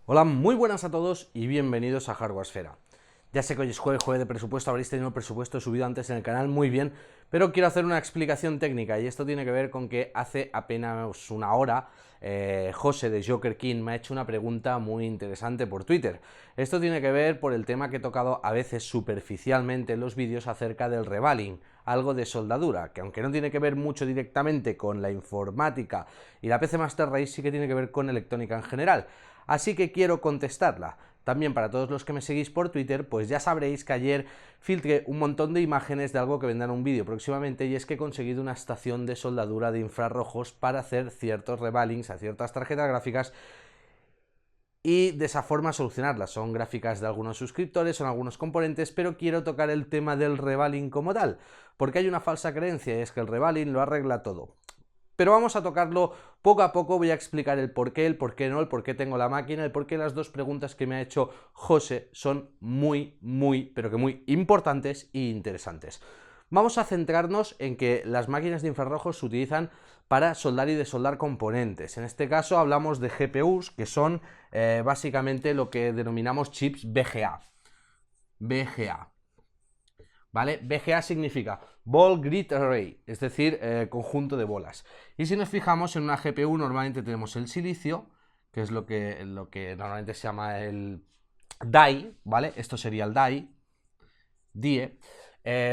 Hola, muy buenas a todos y bienvenidos a Hardwaresfera. Ya sé que hoy es jueves de presupuesto, habréis tenido el presupuesto subido antes en el canal, muy bien, pero quiero hacer una explicación técnica y esto tiene que ver con que hace apenas una hora José de Joker King me ha hecho una pregunta muy interesante por Twitter. Esto tiene que ver por el tema que he tocado a veces superficialmente en los vídeos acerca del revaling, algo de soldadura, que aunque no tiene que ver mucho directamente con la informática y la PC Master Race, sí que tiene que ver con electrónica en general. Así que quiero contestarla. También para todos los que me seguís por Twitter, pues ya sabréis que ayer filtré un montón de imágenes de algo que vendrá en un vídeo próximamente, y es que he conseguido una estación de soldadura de infrarrojos para hacer ciertos revalings a ciertas tarjetas gráficas y de esa forma solucionarlas. Son gráficas de algunos suscriptores, son algunos componentes, pero quiero tocar el tema del revaling como tal, porque hay una falsa creencia y es que el revaling lo arregla todo. Pero vamos a tocarlo poco a poco, voy a explicar el por qué no, el por qué tengo la máquina, el por qué las dos preguntas que me ha hecho José son pero que muy importantes e interesantes. Vamos a centrarnos en que las máquinas de infrarrojos se utilizan para soldar y desoldar componentes. En este caso hablamos de GPUs, que son básicamente lo que denominamos chips VGA. VGA. ¿Vale? VGA significa Ball Grid Array, es decir, conjunto de bolas. Y si nos fijamos en una GPU, normalmente tenemos el silicio, que es lo que normalmente se llama el die, ¿vale? Esto sería el die.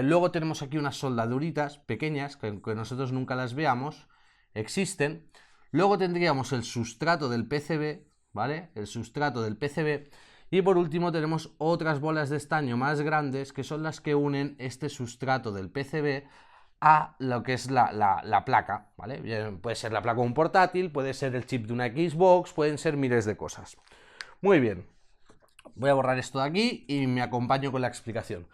Luego tenemos aquí unas soldaduritas pequeñas, que aunque nosotros nunca las veamos, existen. Luego tendríamos el sustrato del PCB, ¿vale? El sustrato del PCB. Y por último tenemos otras bolas de estaño más grandes, que son las que unen este sustrato del PCB a lo que es la placa, ¿vale? Puede ser la placa de un portátil, puede ser el chip de una Xbox, pueden ser miles de cosas. Muy bien, voy a borrar esto de aquí y me acompaño con la explicación.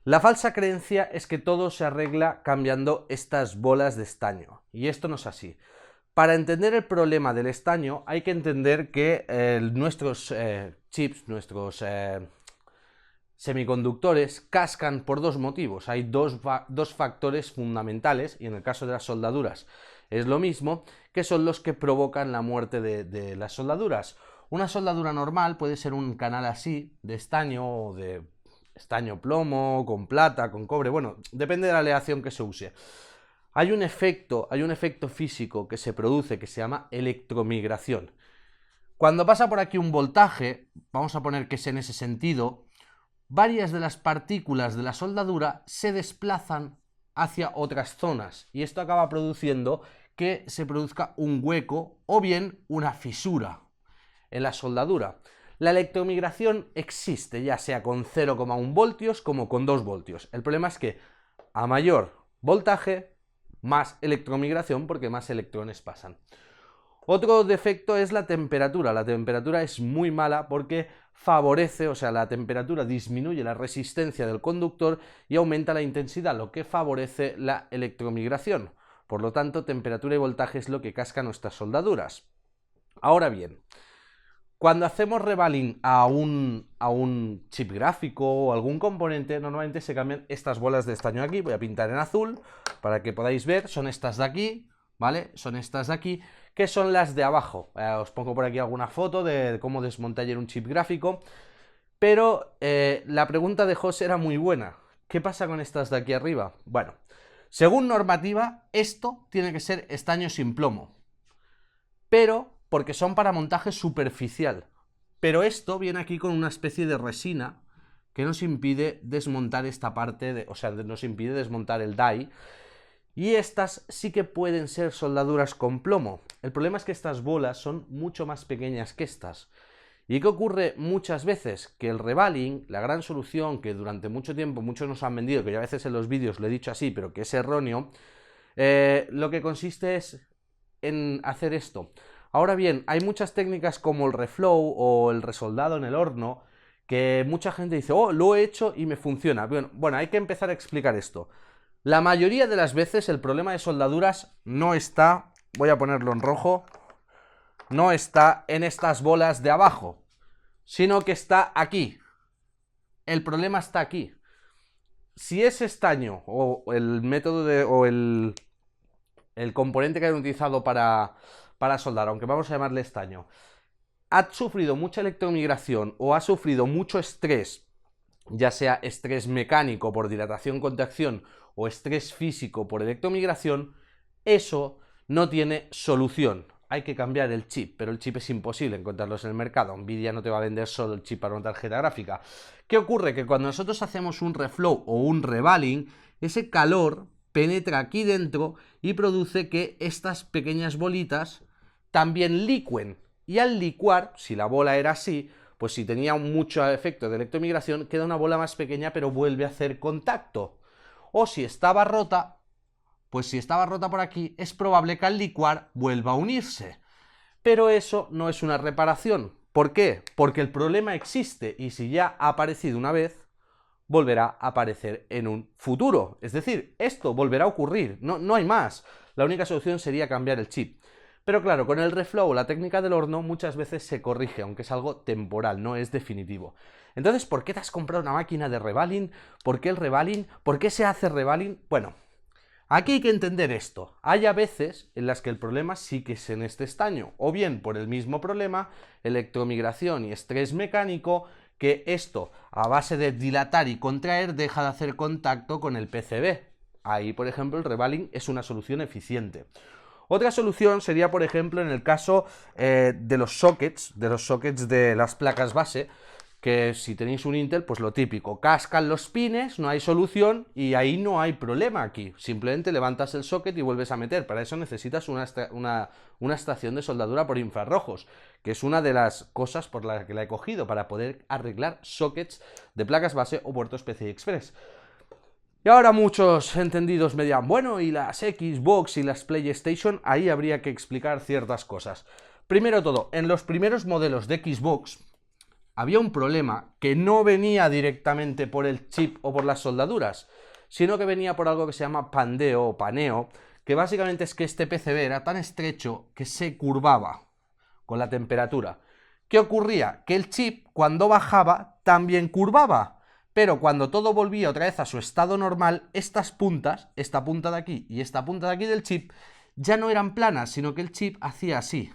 La falsa creencia es que todo se arregla cambiando estas bolas de estaño, y esto no es así. Para entender el problema del estaño hay que entender que nuestros chips, nuestros semiconductores cascan por dos motivos. Hay dos factores fundamentales, y en el caso de las soldaduras es lo mismo, que son los que provocan la muerte de las soldaduras. Una soldadura normal puede ser un canal así, de estaño o de estaño plomo, con plata, con cobre, bueno, depende de la aleación que se use. Hay un efecto físico que se produce que se llama electromigración. Cuando pasa por aquí un voltaje, vamos a poner que es en ese sentido, varias de las partículas de la soldadura se desplazan hacia otras zonas, y esto acaba produciendo que se produzca un hueco o bien una fisura en la soldadura. La electromigración existe, ya sea con 0,1 voltios como con 2 voltios. El problema es que a mayor voltaje, más electromigración, porque más electrones pasan. Otro defecto es la temperatura. La temperatura es muy mala porque favorece, o sea, la temperatura disminuye la resistencia del conductor y aumenta la intensidad, lo que favorece la electromigración. Por lo tanto, temperatura y voltaje es lo que casca nuestras soldaduras. Ahora bien, cuando hacemos revaling a un chip gráfico o algún componente, normalmente se cambian estas bolas de estaño aquí. Voy a pintar en azul para que podáis ver. Son estas de aquí, ¿vale? Son estas de aquí, que son las de abajo. Os pongo por aquí alguna foto de cómo desmonté ayer un chip gráfico. Pero la pregunta de José era muy buena. ¿Qué pasa con estas de aquí arriba? Bueno, según normativa, esto tiene que ser estaño sin plomo. Pero porque son para montaje superficial. Pero esto viene aquí con una especie de resina que nos impide desmontar esta parte, o sea, nos impide desmontar el die. Y estas sí que pueden ser soldaduras con plomo. El problema es que estas bolas son mucho más pequeñas que estas. ¿Y qué ocurre muchas veces? Que el revaling, la gran solución que durante mucho tiempo muchos nos han vendido, que yo a veces en los vídeos lo he dicho así, pero que es erróneo, lo que consiste es en hacer esto. Ahora bien, hay muchas técnicas como el reflow o el resoldado en el horno que mucha gente dice, oh, lo he hecho y me funciona. Bueno, hay que empezar a explicar esto. La mayoría de las veces el problema de soldaduras no está, voy a ponerlo en rojo, no está en estas bolas de abajo, sino que está aquí. El problema está aquí. Si ese estaño o el método o el componente que hayan utilizado para soldar, aunque vamos a llamarle estaño, ha sufrido mucha electromigración o ha sufrido mucho estrés, ya sea estrés mecánico por dilatación-contracción o estrés físico por electromigración, eso no tiene solución. Hay que cambiar el chip, pero el chip es imposible encontrarlos en el mercado. Nvidia no te va a vender solo el chip para una tarjeta gráfica. ¿Qué ocurre? Que cuando nosotros hacemos un reflow o un revaling, ese calor penetra aquí dentro y produce que estas pequeñas bolitas también licuen. Y al licuar, si la bola era así, pues si tenía mucho efecto de electromigración, queda una bola más pequeña pero vuelve a hacer contacto. O si estaba rota, pues si estaba rota por aquí, es probable que al licuar vuelva a unirse. Pero eso no es una reparación. ¿Por qué? Porque el problema existe y si ya ha aparecido una vez, volverá a aparecer en un futuro. Es decir, esto volverá a ocurrir, no hay más. La única solución sería cambiar el chip. Pero claro, con el reflow, la técnica del horno, muchas veces se corrige, aunque es algo temporal, no es definitivo. Entonces, ¿por qué te has comprado una máquina de revaling? ¿Por qué el revaling? ¿Por qué se hace revaling? Bueno, aquí hay que entender esto. Hay a veces en las que el problema sí que es en este estaño, o bien por el mismo problema, electromigración y estrés mecánico, que esto, a base de dilatar y contraer, deja de hacer contacto con el PCB. Ahí, por ejemplo, el revaling es una solución eficiente. Otra solución sería, por ejemplo, en el caso de los sockets de las placas base, que si tenéis un Intel, pues lo típico, cascan los pines, no hay solución y ahí no hay problema aquí. Simplemente levantas el socket y vuelves a meter. Para eso necesitas una estación de soldadura por infrarrojos, que es una de las cosas por las que la he cogido, para poder arreglar sockets de placas base o puertos PCI Express. Y ahora muchos entendidos me dirán, bueno, y las Xbox y las PlayStation, ahí habría que explicar ciertas cosas. Primero todo, en los primeros modelos de Xbox había un problema que no venía directamente por el chip o por las soldaduras, sino que venía por algo que se llama pandeo o paneo, que básicamente es que este PCB era tan estrecho que se curvaba con la temperatura. ¿Qué ocurría? Que el chip, cuando bajaba, también curvaba. Pero cuando todo volvía otra vez a su estado normal, estas puntas, esta punta de aquí y esta punta de aquí del chip, ya no eran planas, sino que el chip hacía así.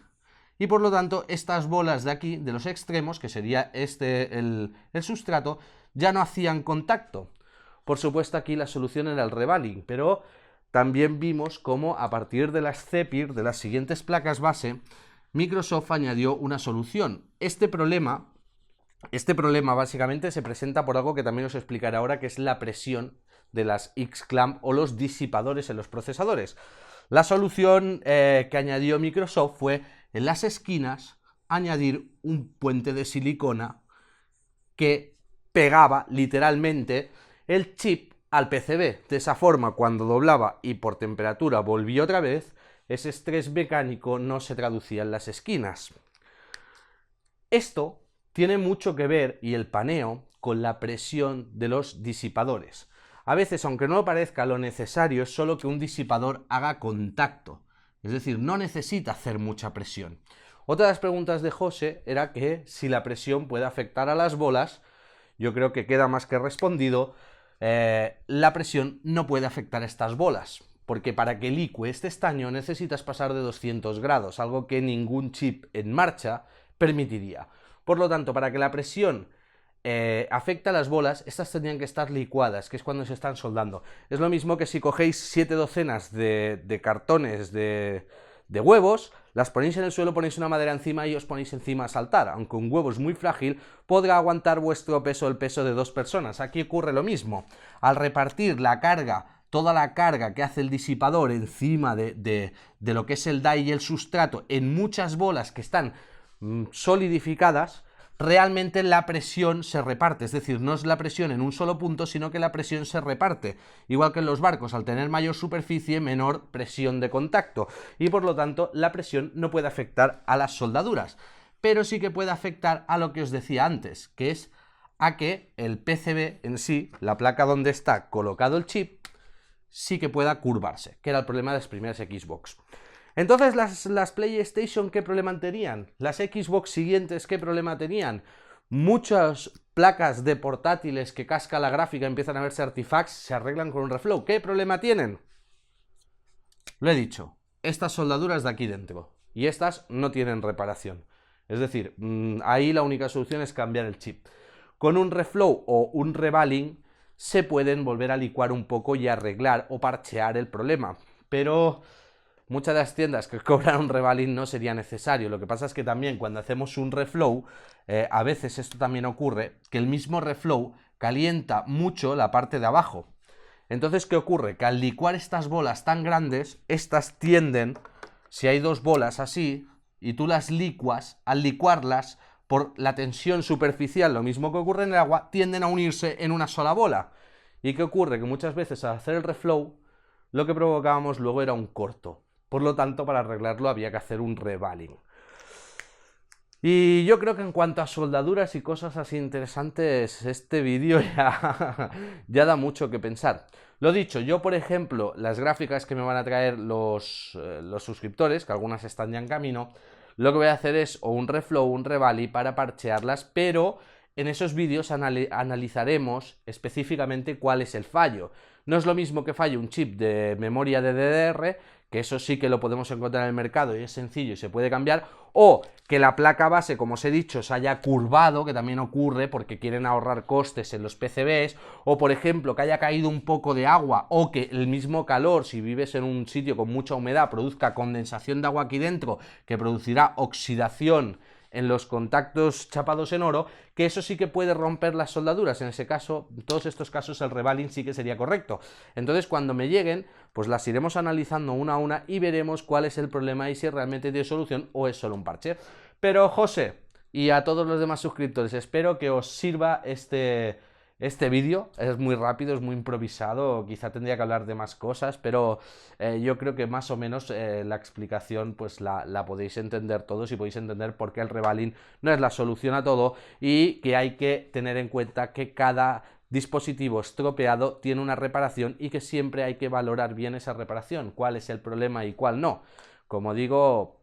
Y por lo tanto, estas bolas de aquí, de los extremos, que sería el sustrato, ya no hacían contacto. Por supuesto, aquí la solución era el revaling, pero también vimos cómo a partir de las Zephyr, de las siguientes placas base, Microsoft añadió una solución. Este problema básicamente se presenta por algo que también os explicaré ahora, que es la presión de las X-clamp o los disipadores en los procesadores. La solución que añadió Microsoft fue en las esquinas añadir un puente de silicona que pegaba literalmente el chip al PCB. De esa forma, cuando doblaba y por temperatura volvía otra vez, ese estrés mecánico no se traducía en las esquinas. Esto tiene mucho que ver, y el paneo, con la presión de los disipadores. A veces, aunque no parezca, lo necesario es solo que un disipador haga contacto. Es decir, no necesita hacer mucha presión. Otra de las preguntas de José era que si la presión puede afectar a las bolas. Yo creo que queda más que respondido. La presión no puede afectar a estas bolas, porque para que licue este estaño necesitas pasar de 200 grados, algo que ningún chip en marcha permitiría. Por lo tanto, para que la presión afecte a las bolas, estas tendrían que estar licuadas, que es cuando se están soldando. Es lo mismo que si cogéis 7 docenas de cartones de huevos, las ponéis en el suelo, ponéis una madera encima y os ponéis encima a saltar. Aunque un huevo es muy frágil, podrá aguantar vuestro peso, el peso de 2 personas. Aquí ocurre lo mismo. Al repartir la carga, toda la carga que hace el disipador encima de lo que es el die y el sustrato en muchas bolas que están solidificadas, realmente la presión se reparte, es decir, no es la presión en un solo punto, sino que la presión se reparte. Igual que en los barcos, al tener mayor superficie, menor presión de contacto, y por lo tanto la presión no puede afectar a las soldaduras, pero sí que puede afectar a lo que os decía antes, que es a que el PCB en sí, la placa donde está colocado el chip, sí que pueda curvarse, que era el problema de las primeras Xbox. Entonces, las PlayStation, ¿qué problema tenían? Las Xbox siguientes, ¿qué problema tenían? Muchas placas de portátiles que casca la gráfica, empiezan a verse artifacts, se arreglan con un reflow. ¿Qué problema tienen? Lo he dicho, estas soldaduras de aquí dentro. Y estas no tienen reparación. Es decir, ahí la única solución es cambiar el chip. Con un reflow o un revaling se pueden volver a licuar un poco y arreglar o parchear el problema, pero muchas de las tiendas que cobran un revaling no sería necesario. Lo que pasa es que también cuando hacemos un reflow, a veces esto también ocurre, que el mismo reflow calienta mucho la parte de abajo. Entonces, ¿qué ocurre? Que al licuar estas bolas tan grandes, estas tienden, si hay dos bolas así, y tú las licuas, al licuarlas, por la tensión superficial, lo mismo que ocurre en el agua, tienden a unirse en una sola bola. ¿Y qué ocurre? Que muchas veces al hacer el reflow, lo que provocábamos luego era un corto. Por lo tanto, para arreglarlo había que hacer un revaling. Y yo creo que en cuanto a soldaduras y cosas así interesantes, este vídeo ya da mucho que pensar. Lo dicho, yo por ejemplo, las gráficas que me van a traer los suscriptores, que algunas están ya en camino, lo que voy a hacer es o un reflow o un revali para parchearlas, pero en esos vídeos analizaremos específicamente cuál es el fallo. No es lo mismo que falle un chip de memoria de DDR, que eso sí que lo podemos encontrar en el mercado y es sencillo y se puede cambiar, o que la placa base, como os he dicho, se haya curvado, que también ocurre porque quieren ahorrar costes en los PCBs, o por ejemplo que haya caído un poco de agua, o que el mismo calor, si vives en un sitio con mucha humedad, produzca condensación de agua aquí dentro, que producirá oxidación en los contactos chapados en oro, que eso sí que puede romper las soldaduras. En ese caso, en todos estos casos, el revaling sí que sería correcto. Entonces, cuando me lleguen, pues las iremos analizando una a una y veremos cuál es el problema y si realmente tiene solución o es solo un parche. Pero, José, y a todos los demás suscriptores, espero que os sirva este vídeo. Es muy rápido, es muy improvisado, quizá tendría que hablar de más cosas, pero yo creo que más o menos la explicación pues la podéis entender todos y podéis entender por qué el revaling no es la solución a todo y que hay que tener en cuenta que cada dispositivo estropeado tiene una reparación y que siempre hay que valorar bien esa reparación, cuál es el problema y cuál no. Como digo,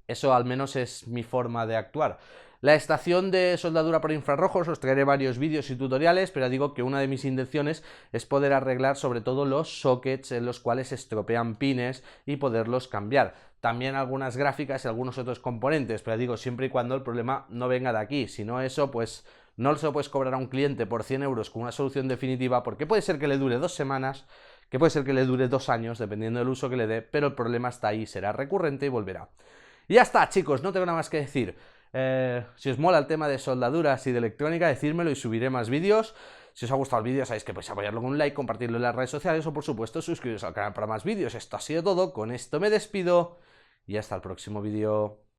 eso al menos es mi forma de actuar. La estación de soldadura por infrarrojos, os traeré varios vídeos y tutoriales, pero digo que una de mis intenciones es poder arreglar sobre todo los sockets en los cuales se estropean pines y poderlos cambiar. También algunas gráficas y algunos otros componentes, pero digo siempre y cuando el problema no venga de aquí. Si no eso, pues no se lo puedes cobrar a un cliente por 100 euros con una solución definitiva, porque puede ser que le dure 2 semanas, que puede ser que le dure 2 años, dependiendo del uso que le dé, pero el problema está ahí, será recurrente y volverá. Y ya está, chicos, no tengo nada más que decir. Si os mola el tema de soldaduras y de electrónica, decírmelo y subiré más vídeos. Si os ha gustado el vídeo, sabéis que podéis apoyarlo con un like, compartirlo en las redes sociales o, por supuesto, suscribiros al canal para más vídeos. Esto ha sido todo, con esto me despido y hasta el próximo vídeo.